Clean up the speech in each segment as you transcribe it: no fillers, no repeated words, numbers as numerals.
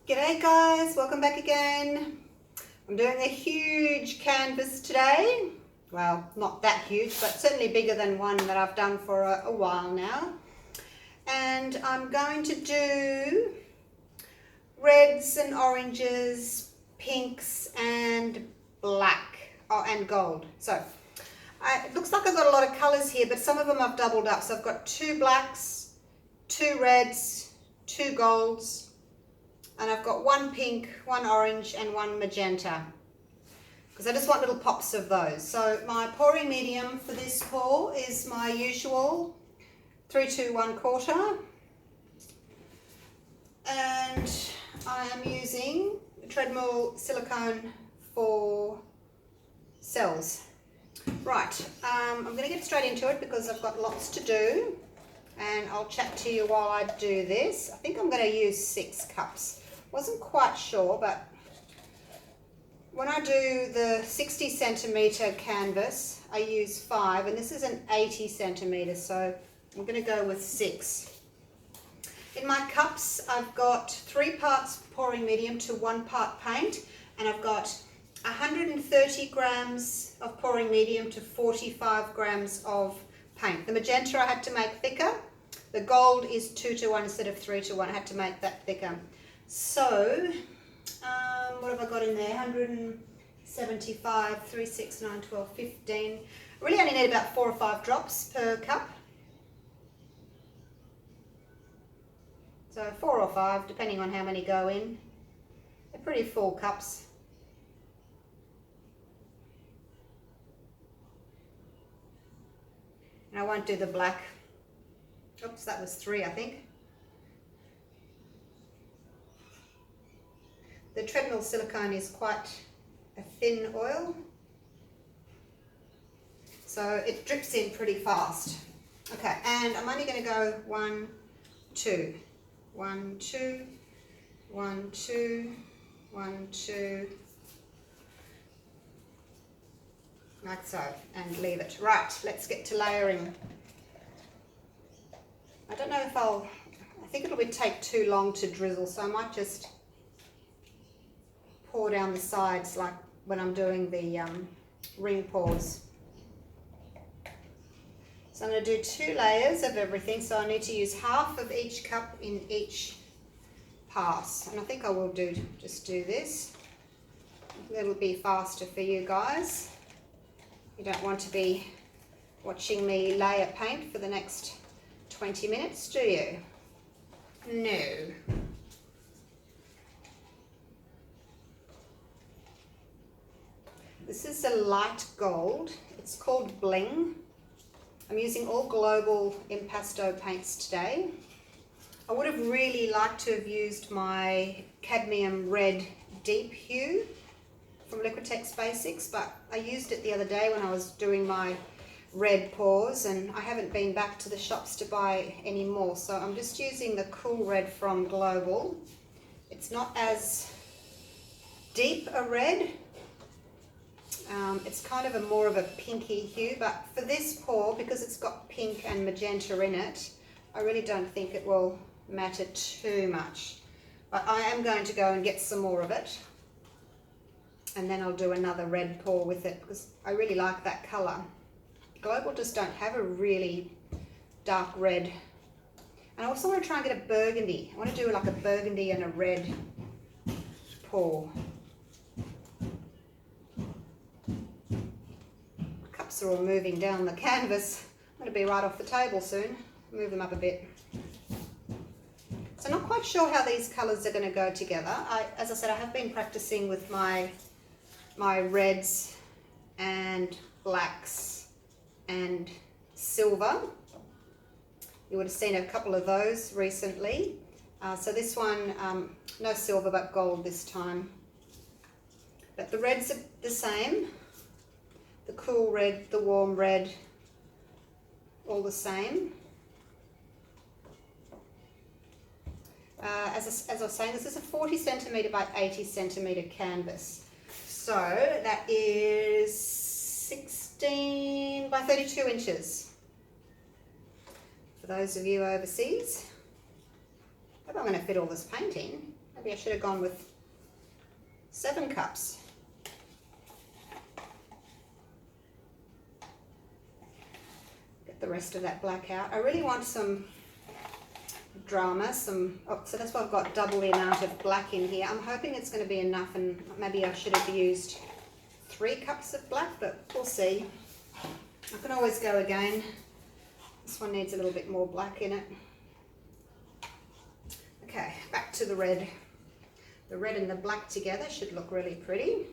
G'day guys, welcome back again. I'm doing a huge canvas today. Well, not that huge, but certainly bigger than one that I've done for a while now. And I'm going to do reds and oranges, pinks and black, and gold. So it looks like I've got a lot of colours here, but some of them I've doubled up. So I've got 2 blacks, 2 reds, 2 golds, and I've got 1 pink, 1 orange and 1 magenta, because I just want little pops of those. So my pouring medium for this pour is my usual 3-2-1/4, and I am using treadmill silicone for cells. Right, I'm going to get straight into it because I've got lots to do, and I'll chat to you while I do this. I think I'm going to use 6 cups. Wasn't quite sure, but when I do the 60 centimetre canvas, I use 5, and this is an 80 centimetre, so I'm going to go with 6. In my cups, I've got 3 parts pouring medium to 1 part paint, and I've got 130 grams of pouring medium to 45 grams of paint. The magenta I had to make thicker. The gold is 2-to-1 instead of 3-to-1. I had to make that thicker. So, what have I got in there? 175, 3, 6, 9, 12, 15. I really only need about 4 or 5 drops per cup. So 4 or 5, depending on how many go in. They're pretty full cups. And I won't do the black. Oops, that was 3, I think. The treadmill silicone is quite a thin oil, so it drips in pretty fast. Okay, and I'm only going to go 1, 2, 1, 2, 1, 2, 1, 2, like so, and leave it. Right, let's get to layering. I don't know if I think it'll take too long to drizzle, so I might just pour down the sides like when I'm doing the ring pours. So I'm going to do 2 layers of everything, so I need to use half of each cup in each pass, and I think I will just do this. It'll be faster for you guys. You don't want to be watching me layer paint for the next 20 minutes, do you? No. This is a light gold. It's called Bling. I'm using all global impasto paints today. I would have really liked to have used my cadmium red deep hue from Liquitex Basics, but I used it the other day when I was doing my red pours, and I haven't been back to the shops to buy any more, so I'm just using the cool red from Global. It's not as deep a red. It's kind of more of a pinky hue, but for this pour, because it's got pink and magenta in it, I really don't think it will matter too much. But I am going to go and get some more of it, and then I'll do another red pour with it, because I really like that colour. Global just don't have a really dark red. And I also want to try and get a burgundy. I want to do like a burgundy and a red pour. Are all moving down the canvas. I'm going to be right off the table soon. Move them up a bit. So not quite sure how these colours are going to go together. As I said, I have been practicing with my reds and blacks and silver. You would have seen a couple of those recently. So this one, no silver but gold this time. But the reds are the same. The cool red, the warm red, all the same. As I was saying, this is a 40 centimetre by 80 centimetre canvas. So that is 16 by 32 inches. For those of you overseas, I hope I'm going to fit all this paint in. Maybe I should have gone with 7 cups. Get the rest of that black out. I really want some drama, so that's why I've got double the amount of black in here. I'm hoping it's going to be enough, and maybe I should have used 3 cups of black, but we'll see. I can always go again. This one needs a little bit more black in it. Okay, back to the red. The red and the black together should look really pretty.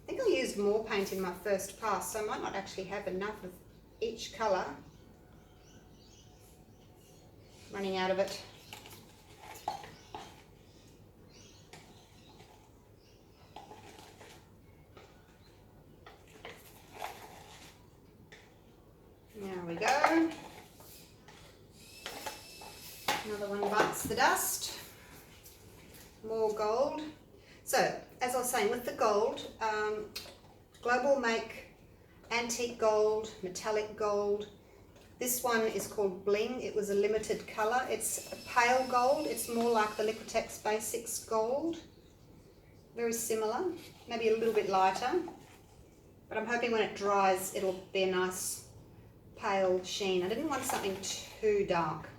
I think I used more paint in my first pass, so I might not actually have enough of each colour. Running out of it. There we go. Another one bites the dust. More gold. So, as I was saying, with the gold, Global make antique gold, metallic gold. This one is called Bling. It was a limited colour. It's a pale gold. It's more like the Liquitex Basics gold. Very similar, maybe a little bit lighter. But I'm hoping when it dries, it'll be a nice pale sheen. I didn't want something too dark.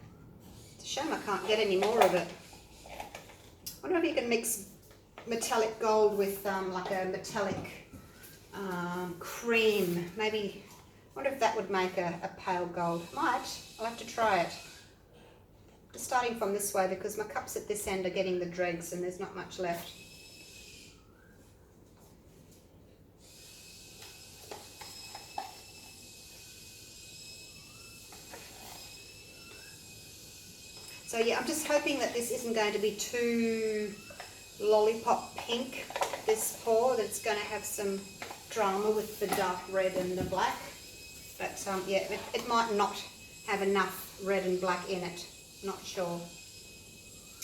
It's a shame I can't get any more of it. I wonder if you can mix metallic gold with like a metallic cream. Maybe, I wonder if that would make a pale gold. Might. I'll have to try it. Just starting from this way because my cups at this end are getting the dregs and there's not much left. So yeah, I'm just hoping that this isn't going to be too lollipop pink, this pour, that it's going to have some drama with the dark red and the black. But yeah, it might not have enough red and black in it, not sure.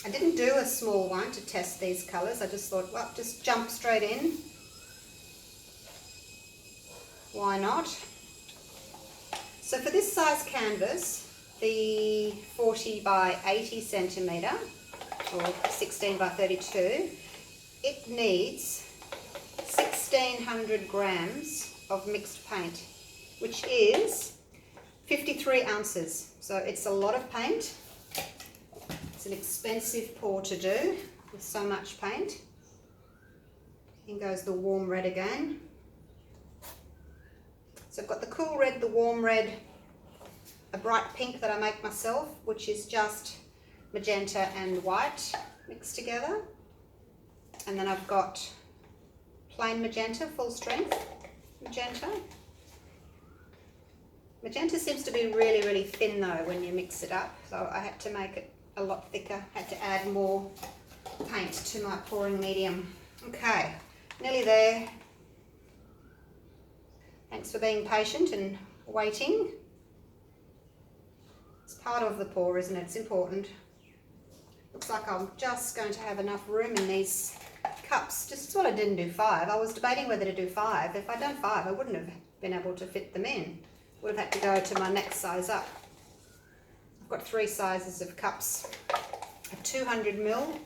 I didn't do a small one to test these colours, I just thought, well, just jump straight in. Why not? So for this size canvas, the 40 by 80 centimetre or 16 by 32, it needs 1600 grams of mixed paint, which is 53 ounces. So it's a lot of paint. It's an expensive pour to do with so much paint. In goes the warm red again. So I've got the cool red, the warm red, a bright pink that I make myself, which is just magenta and white mixed together. And then I've got plain magenta, full strength magenta. Magenta seems to be really, really thin though when you mix it up. So I had to make it a lot thicker, had to add more paint to my pouring medium. Okay, nearly there. Thanks for being patient and waiting. It's part of the pour, isn't it? It's important. Looks like I'm just going to have enough room in these cups. Just what I didn't do 5. I was debating whether to do 5. If I'd done 5, I wouldn't have been able to fit them in. Would have had to go to my next size up. I've got 3 sizes of cups. A 200ml,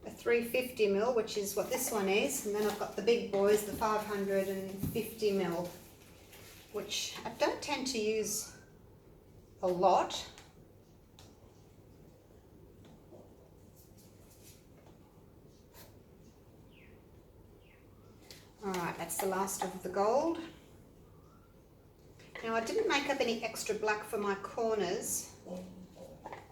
a 350ml, which is what this one is, and then I've got the big boys, the 550ml, which I don't tend to use a lot. Alright, that's the last of the gold. Now I didn't make up any extra black for my corners,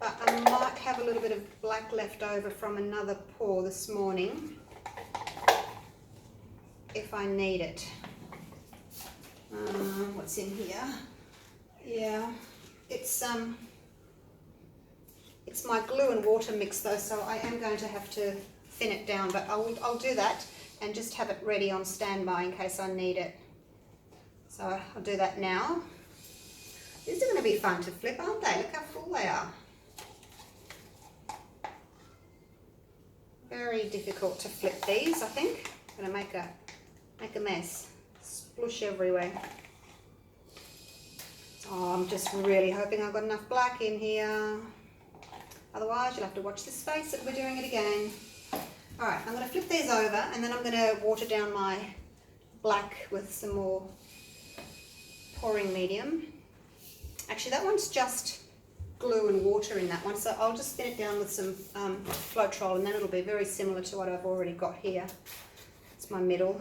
but I might have a little bit of black left over from another pour this morning if I need it. What's in here? Yeah. It's my glue and water mix though, so I am going to have to thin it down, but I'll do that and just have it ready on standby in case I need it. So I'll do that now. These are going to be fun to flip, aren't they? Look how full they are. Very difficult to flip these, I think. I'm going to make a mess. Splush everywhere. Oh, I'm just really hoping I've got enough black in here. Otherwise, you'll have to watch the space that we're doing it again. All right, I'm going to flip these over and then I'm going to water down my black with some more pouring medium. Actually, that one's just glue and water in that one, so I'll just spin it down with some floetrol and then it'll be very similar to what I've already got here. It's my middle.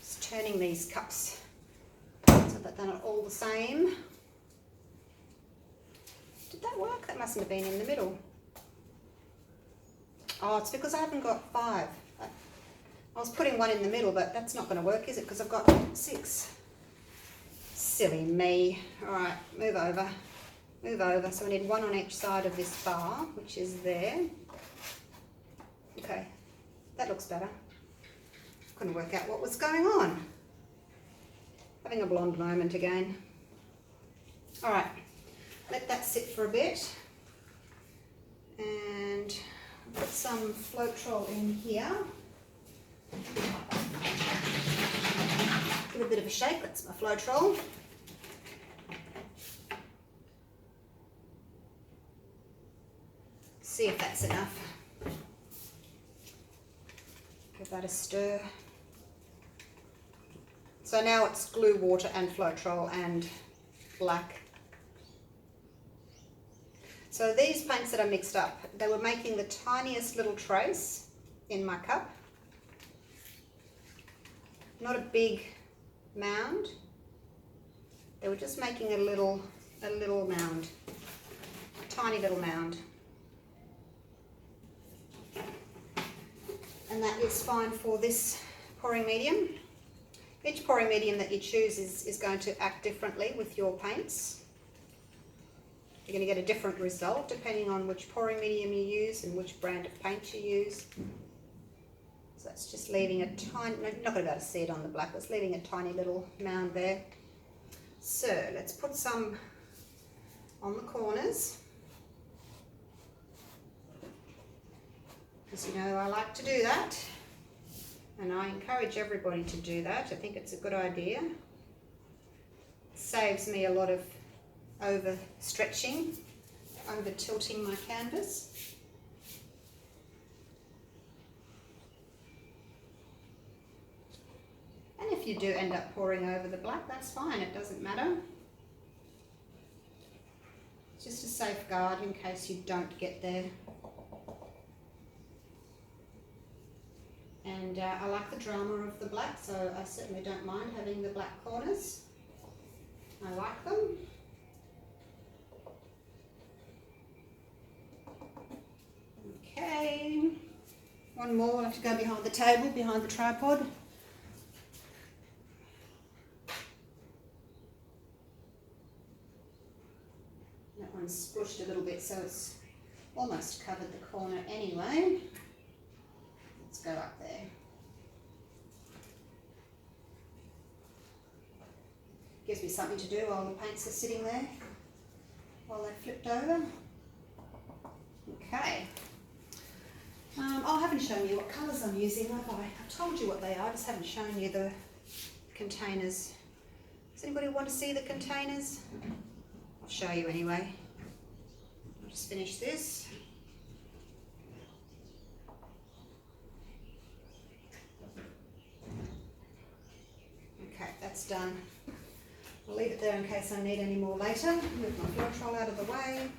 Just turning these cups so that they're not all the same. Did that work? That mustn't have been in the middle. Oh, it's because I haven't got 5. I was putting one in the middle, but that's not going to work, is it? Because I've got 6. Silly me. All right, move over. Move over. So I need 1 on each side of this bar, which is there. Okay, that looks better. Couldn't work out what was going on. Having a blonde moment again. All right. Let that sit for a bit and put some floetrol in here. Give it a bit of a shake, that's my floetrol. See if that's enough. Give that a stir. So now it's glue, water and floetrol and black. So these paints that I mixed up, they were making the tiniest little trace in my cup. Not a big mound. They were just making a little mound, a tiny little mound. And that is fine for this pouring medium. Each pouring medium that you choose is going to act differently with your paints. You're going to get a different result depending on which pouring medium you use and which brand of paint you use. So that's just leaving a tiny, no, you're not going to be able to see it on the black, it's leaving a tiny little mound there. So let's put some on the corners. Because you know I like to do that. And I encourage everybody to do that. I think it's a good idea. It saves me a lot of over stretching, over tilting my canvas. And if you do end up pouring over the black, that's fine, it doesn't matter. It's just a safeguard in case you don't get there. And I like the drama of the black, so I certainly don't mind having the black corners. I like them. Okay, one more. I'll have to go behind the table, behind the tripod. That one's splooshed a little bit, so it's almost covered the corner anyway. Let's go up there. Gives me something to do while the paints are sitting there, while they're flipped over. Okay. I haven't shown you what colours I'm using, have I? I've told you what they are, I just haven't shown you the containers. Does anybody want to see the containers? I'll show you anyway. I'll just finish this. Okay, that's done. I'll leave it there in case I need any more later. Move my floetrol out of the way.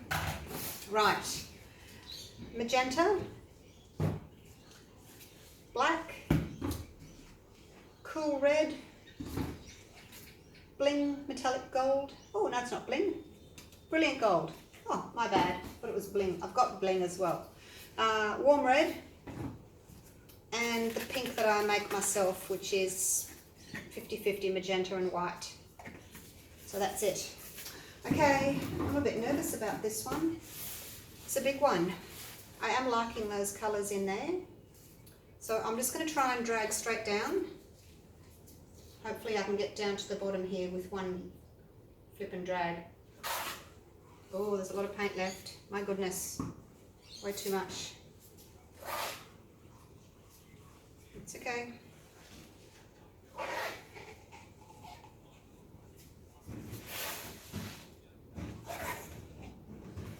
Right. Magenta. Black, cool red, bling, metallic gold. Oh, no, it's not bling. Brilliant gold. Oh, my bad. Thought it was bling. I've got bling as well. Warm red, and the pink that I make myself, which is 50-50 magenta and white. So that's it. Okay, I'm a bit nervous about this one. It's a big one. I am liking those colours in there. So I'm just going to try and drag straight down. Hopefully I can get down to the bottom here with one flip and drag. Oh, there's a lot of paint left. My goodness. way too much. It's okay.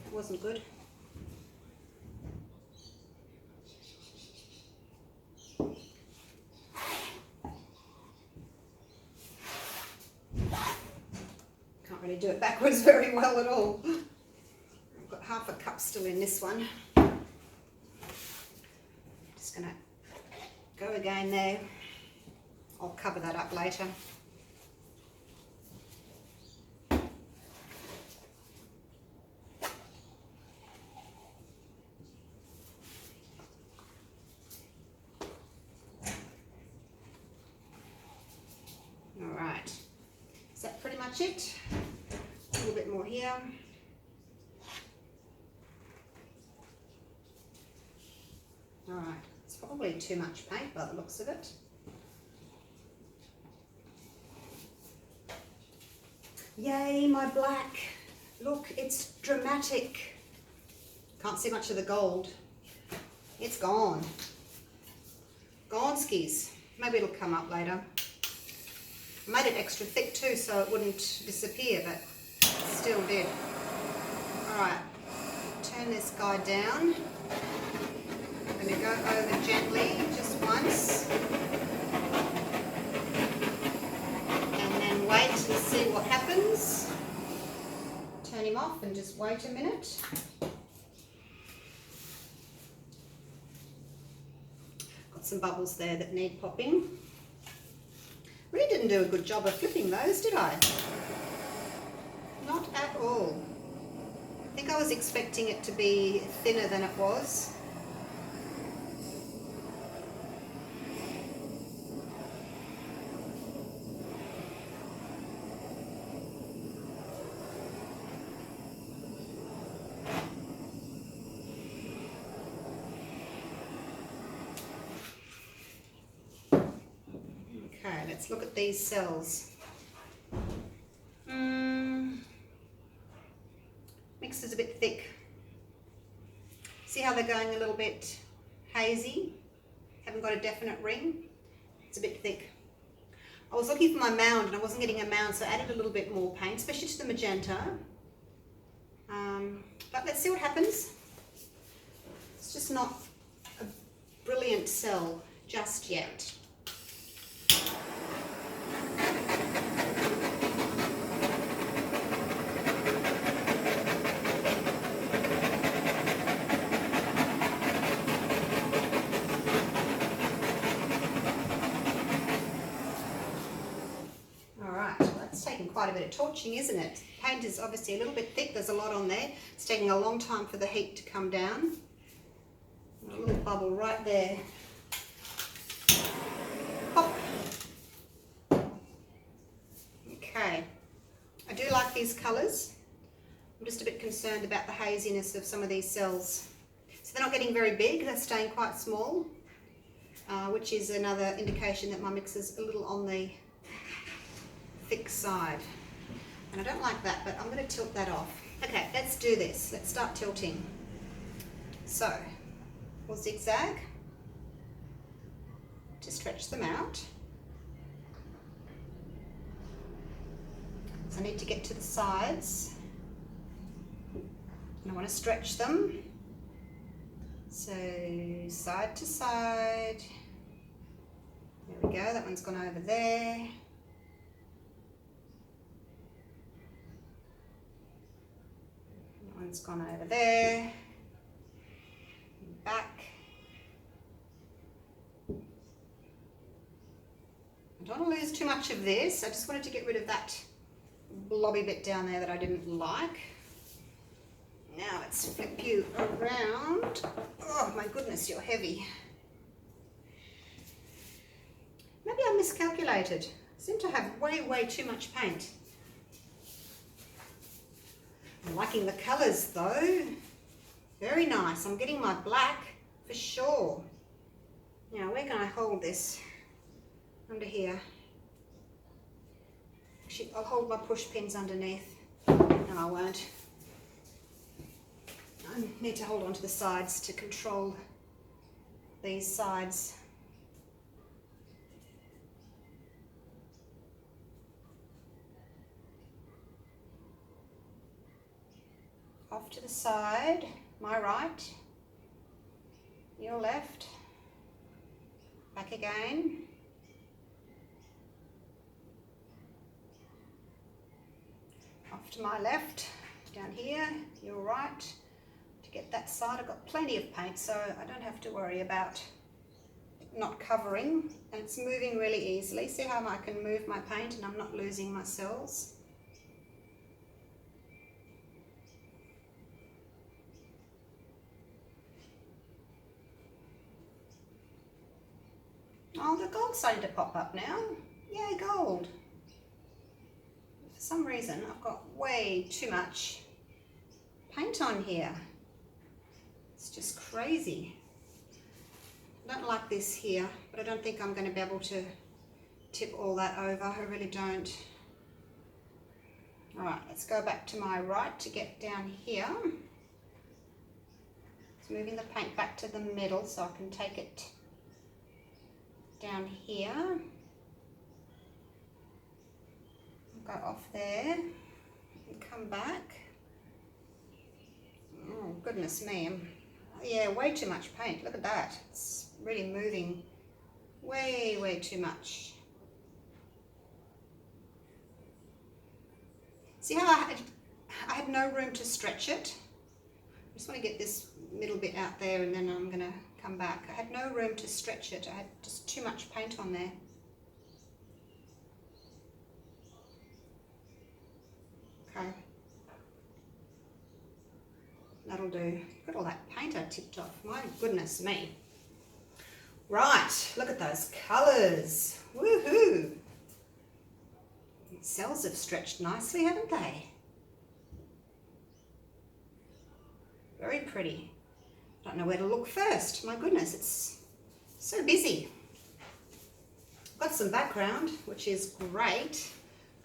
That wasn't good. Can't really do it backwards very well at all. I've got half a cup still in this one. Just gonna go again there. I'll cover that up later. All right, is that pretty much it? A little bit more here. All right, it's probably too much paint by the looks of it. Yay, my black. Look, it's dramatic. Can't see much of the gold. It's gone. Gone skis. Maybe it'll come up later. I made it extra thick too so it wouldn't disappear, but it still did. Alright, turn this guy down. I'm going to go over gently just once. And then wait and see what happens. Turn him off and just wait a minute. Got some bubbles there that need popping. Really didn't do a good job of flipping those, did I? Not at all. I think I was expecting it to be thinner than it was. Okay, let's look at these cells. Mix is a bit thick. See how they're going a little bit hazy? Haven't got a definite ring. It's a bit thick. I was looking for my mound and I wasn't getting a mound, so I added a little bit more paint, especially to the magenta. But let's see what happens. It's just not a brilliant cell just yet. Quite a bit of torching, isn't it? Paint is obviously a little bit thick, there's a lot on there. It's taking a long time for the heat to come down. A little bubble right there. Pop. Okay, I do like these colours. I'm just a bit concerned about the haziness of some of these cells. So they're not getting very big, they're staying quite small, which is another indication that my mix is a little on the thick side. And I don't like that, but I'm going to tilt that off. Okay, let's do this. Let's start tilting. So, we'll zigzag to stretch them out. So I need to get to the sides. And I want to stretch them. So, side to side. There we go, that one's gone over there. One's gone over there, back. I don't want to lose too much of this. I just wanted to get rid of that blobby bit down there that I didn't like. Now let's flip you around. Oh my goodness, you're heavy. Maybe I miscalculated. I seem to have way too much paint. I'm liking the colours though. Very nice. I'm getting my black for sure. Now where can I hold this? Under here. Actually, I'll hold my push pins underneath. No, I won't. I need to hold on to the sides to control these sides. Off to the side, my right, your left, back again. Off to my left, down here, your right. To get that side, I've got plenty of paint, so I don't have to worry about not covering, and it's moving really easily. See how I can move my paint and I'm not losing my cells? Oh, the gold's starting to pop up now. Yay, gold. For some reason, I've got way too much paint on here. It's just crazy. I don't like this here, but I don't think I'm going to be able to tip all that over. I really don't. All right, let's go back to my right to get down here. It's moving the paint back to the middle so I can take it down here. Go off there and come back. Oh, goodness me. Yeah, way too much paint. Look at that. It's really moving way too much. See how I had no room to stretch it? I just want to get this middle bit out there and then I'm going to come back. I had no room to stretch it. I had just too much paint on there. Okay. That'll do. Look at all that paint I tipped off. My goodness me. Right, look at those colours. Woohoo! The cells have stretched nicely, haven't they? Very pretty. Don't know where to look first. My goodness, it's so busy. Got some background, which is great.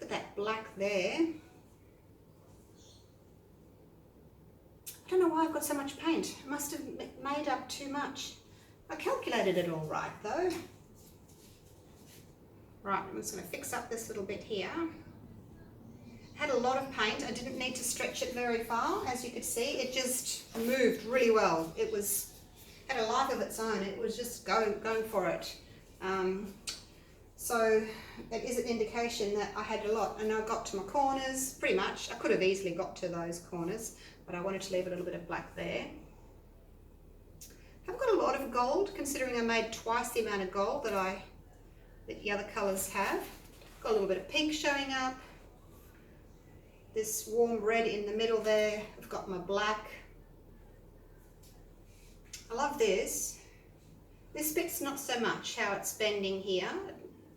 Look at that black there. I don't know why I've got so much paint. I must have made up too much. I calculated it all right though. Right, I'm just going to fix up this little bit here. Had a lot of paint. I didn't need to stretch it very far. As you could see, it just moved really well. It had a life of its own. It was just going for it. So it is an indication that I had a lot, and I got to my corners pretty much. I could have easily got to those corners, but I wanted to leave a little bit of black there. I've got a lot of gold, considering I made twice the amount of gold that the other colours have. Got a little bit of pink showing up. This warm red in the middle there. I've got my black. I love this. This bit's not so much how it's bending here.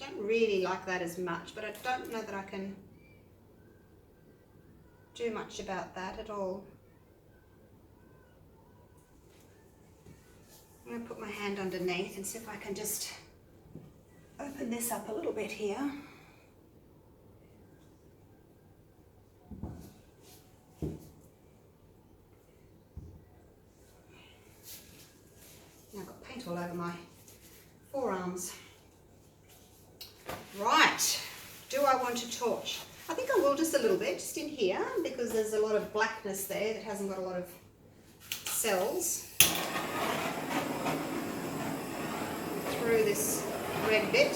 I don't really like that as much, but I don't know that I can do much about that at all. I'm going to put my hand underneath and see if I can just open this up a little bit here. Now I've got paint all over my forearms. Right, do I want to torch? I think I will just a little bit, just in here, because there's a lot of blackness there that hasn't got a lot of cells. Through this red bit.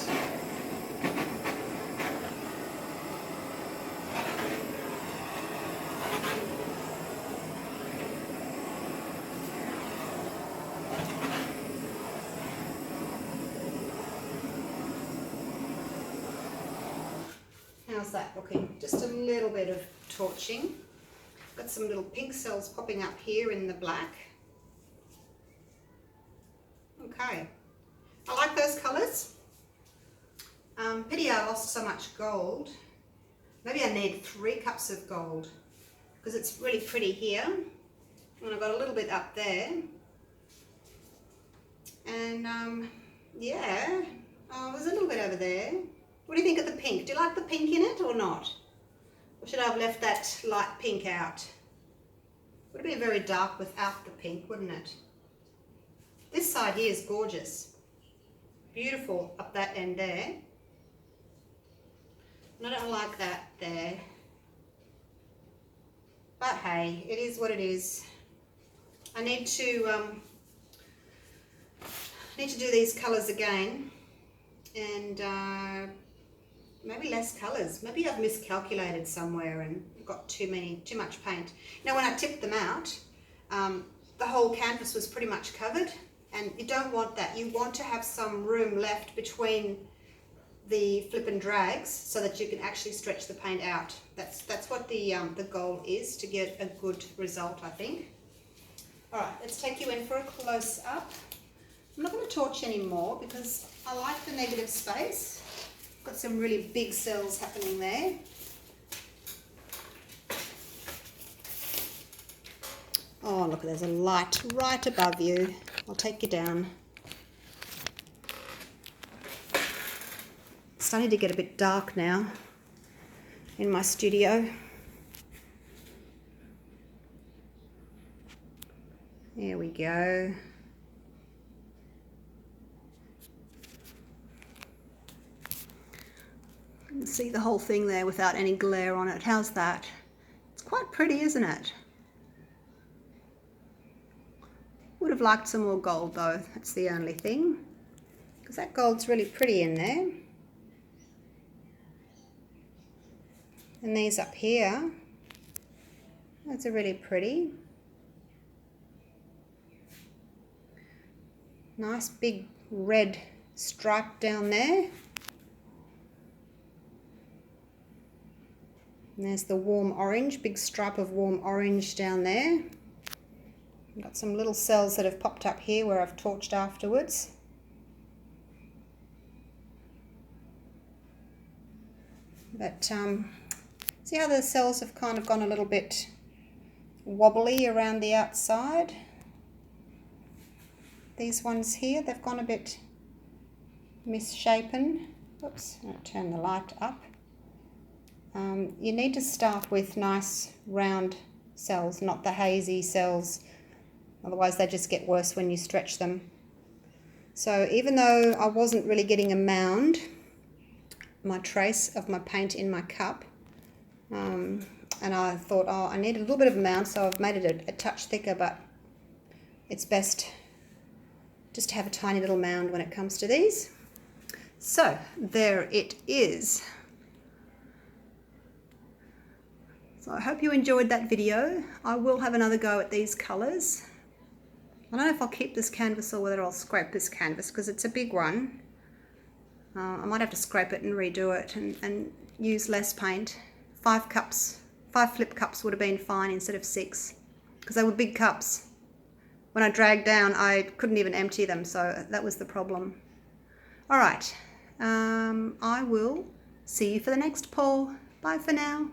How's that looking? Just a little bit of torching. Got some little pink cells popping up here in the black. Okay, I like those colours. Pity I lost so much gold. Maybe I need 3 cups of gold because it's really pretty here. And I've got a little bit up there. And yeah, there's a little bit over there. What do you think of the pink? Do you like the pink in it or not? Or should I have left that light pink out? Would have been very dark without the pink, wouldn't it? This side here is gorgeous. Beautiful up that end there. And I don't like that there. But hey, it is what it is. I need to do these colours again, and maybe less colours. Maybe I've miscalculated somewhere and got too much paint. Now when I tipped them out, the whole canvas was pretty much covered, and you don't want that. You want to have some room left between the flip and drags so that you can actually stretch the paint out. That's what the goal is, to get a good result, I think. All right, let's take you in for a close up. I'm not going to torch anymore because I like the negative space. Got some really big cells happening there. Oh, look, there's a light right above you. I'll take you down. It's starting to get a bit dark now in my studio. There we go. You can see the whole thing there without any glare on it. How's that? It's quite pretty, isn't it? Would have liked some more gold though, that's the only thing. Because that gold's really pretty in there. And these up here, those are really pretty. Nice big red stripe down there. And there's the warm orange, big stripe of warm orange down there. I've got some little cells that have popped up here where I've torched afterwards. But see how the cells have kind of gone a little bit wobbly around the outside? These ones here, they've gone a bit misshapen. Oops, I'll turn the light up. You need to start with nice round cells, not the hazy cells. Otherwise they just get worse when you stretch them. So even though I wasn't really getting a mound, my trace of my paint in my cup, and I thought, oh, I need a little bit of a mound, so I've made it a touch thicker, but it's best just to have a tiny little mound when it comes to these. So there it is. So I hope you enjoyed that video. I will have another go at these colours. I don't know if I'll keep this canvas or whether I'll scrape this canvas because it's a big one. I might have to scrape it and redo it and use less paint. 5 flip cups would have been fine instead of 6 because they were big cups. When I dragged down, I couldn't even empty them, so that was the problem. All right, I will see you for the next pour. Bye for now.